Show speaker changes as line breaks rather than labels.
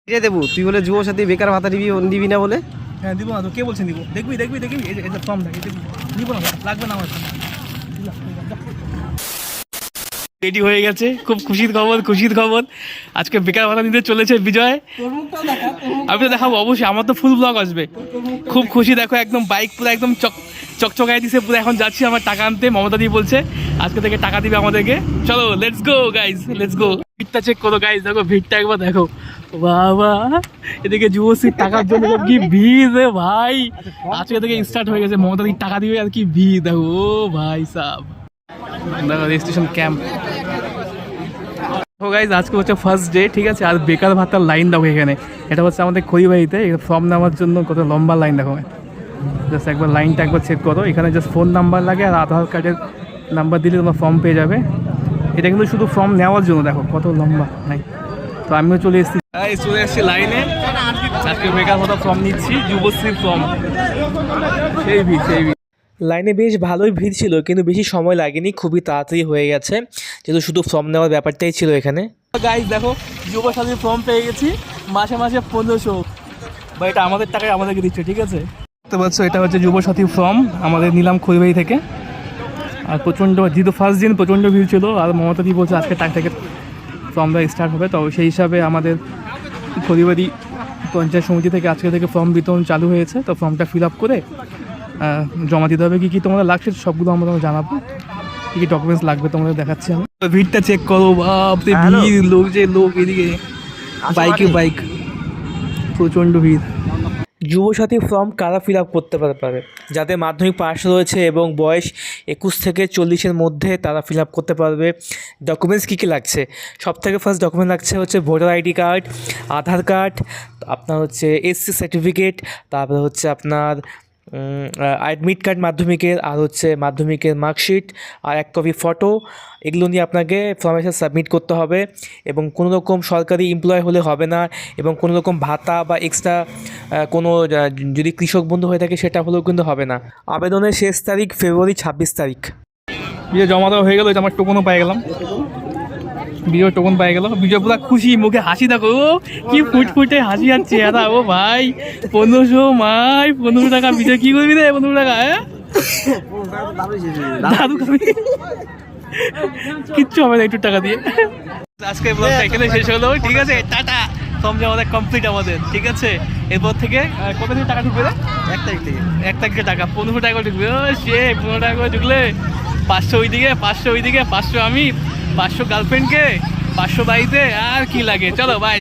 এটা দেবো, তুই বলে যুব সাথী বেকার ভাতা দিবি না বলে।
হ্যাঁ দিব না তো, কে বলছেন দিব? দেখবি দেখবি দেখবি, এই যে ফর্ম থাকে, দিব না, লাগবে না আমার। রেডি হয়ে গেছে, খুব খুশির খবর। আজকে বেকার ভাতা নিতে চলেছে বিজয়। আমি তো দেখাবো অবশ্যই, আমার তো ফুল ব্লগ আসবে। খুব খুশি, দেখো একদম বাইক পুরো একদম চকচকায় দিছে পুরো। এখন যাচ্ছি আমার টাকা আনতে, মমতা দি বলছে আজকে থেকে টাকা দিবে আমাদেরকে। চলো let's go guys, let's go. ভিড়টা চেক করো গাইজ, দেখো ভিড়টা একবার দেখো। বাবা, এদিকে যুবশ্রীর টাকার জন্য কি ভিড় রে ভাই। আজকে থেকে স্টার্ট হয়ে গেছে, মমতা দি টাকা দিবে আর কি ভিড় দেখো। ও ভাই সাব, দেখো রেজিস্ট্রেশন ক্যাম্প। তো গাইজ আজকে হচ্ছে ফার্স্ট ডে, ঠিক আছে। আর বেকার ভাতার লাইন দেখো এখানে। এটা হচ্ছে আমাদের খড়িবাড়িতে, ফর্ম নেওয়ার জন্য কত লম্বা লাইন দেখো। জাস্ট একবার লাইনটা একবার চেক করো। এখানে জাস্ট ফোন নাম্বার লাগে আর আধার কার্ডের নাম্বার দিলে তোমার ফর্ম পেয়ে যাবে। এটা কিন্তু শুধু ফর্ম নেওয়ার জন্য, দেখো কত লম্বা লাইন। তো আমিও চলে এসেছি লাইনে। আজকে বেকার ভাতা ফর্ম নিচ্ছি, যুবশ্রীর ফর্ম। সেই ভিড়।
লাইনে বেশ ভালোই ভিড় ছিল, কিন্তু বেশি সময় লাগেনি, খুবই তাড়াতাড়ি হয়ে গেছে, যেহেতু শুধু ফর্ম নেওয়ার ব্যাপারটাই ছিল এখানে।
গাইজ দেখো, যুবসাথীর ফর্ম পেয়ে গেছি, মাসে 1500। বা এটা আমাদের টাকায় আমাদেরকে দিচ্ছে, ঠিক আছে। দেখতে পাচ্ছ, এটা হচ্ছে যুবসাথী ফর্ম, আমাদের নিলাম খড়িবাড়ি থেকে। আর প্রচণ্ড, যেহেতু ফার্স্ট দিন প্রচণ্ড ভিড় ছিল, আর মমতা দি বলছে আজকে টাকা থেকে ফর্মটা স্টার্ট হবে। তো সেই হিসাবে আমাদের খড়িবাড়ি পঞ্চায়েত সমিতি থেকে আজকে থেকে ফর্ম বিতরণ চালু হয়েছে। তো ফর্মটা ফিল আপ করে জমা দিতে হবে। কী তোমাদের লাগছে সবগুলো আমরা তোমাকে জানাবো, কী ডকুমেন্টস লাগবে তোমাদের দেখাচ্ছি আমি। ভিড়টা চেক করো, বাপ রে ভিড়, লোক এদিকে বাইক, প্রচণ্ড ভিড়।
যুবসাথী ফর্ম কারা ফিল আপ করতে পারে? যাদের মাধ্যমিক পাস রয়েছে এবং বয়স 21 থেকে 40-এর মধ্যে, তারা ফিল আপ করতে পারবে। ডকুমেন্টস কী কী লাগছে? সবথেকে ফার্স্ট ডকুমেন্ট লাগছে হচ্ছে ভোটার আইডি কার্ড, আধার কার্ড, আপনার হচ্ছে এসসি সার্টিফিকেট, তারপরে হচ্ছে আপনার অ্যাডমিট কার্ড মাধ্যমিকের, আর হচ্ছে মাধ্যমিকের মার্কশিট, আর 1 কপি ফটো। এগুলো নিয়ে আপনাকে ফর্মের সাথে সাবমিট করতে হবে। এবং কোনো রকম সরকারি এমপ্লয় হলে হবে না, এবং কোনো রকম ভাতা বা এক্সট্রা কোনো যদি কৃষক বন্ধু হয়ে থাকে সেটা হলেও কিন্তু হবে না। আবেদনের শেষ তারিখ ফেব্রুয়ারি 26 তারিখ।
বিজয় জমা দেওয়া হয়ে গেল, আমার টোকনও পাই গেলাম। বিজয় টোকন পাই গেল, বিজয় পুরো খুশি, মুখে হাসি দেখো, কি ফুটফুটে হাসি যাচ্ছে। দাদা ও ভাই 1500 টাকা। বিজয় কি করবি রে 1500 টাকা? দাদু খাবি? কিচ্ছু হবে না একটু টাকা দিয়ে। আজকে ব্লগটা এখানে শেষ হলো, ঠিক আছে। টাটা, ফর্ম জমা কমপ্লিট আমাদের, ঠিক আছে। এরপর থেকে কবে থেকে টাকা ঢুকবে?
1 তারিখ থেকে।
1 তারিখে টাকা 1500 টাকা ঢুকবে। ও সে 1500 টাকা করে ঢুকলে 500 ওইদিকে, 500 ওইদিকে, 500 আমি, 500 গার্লফ্রেন্ডকে, 500 বাড়িতে, আর কি লাগে। চলো বাই।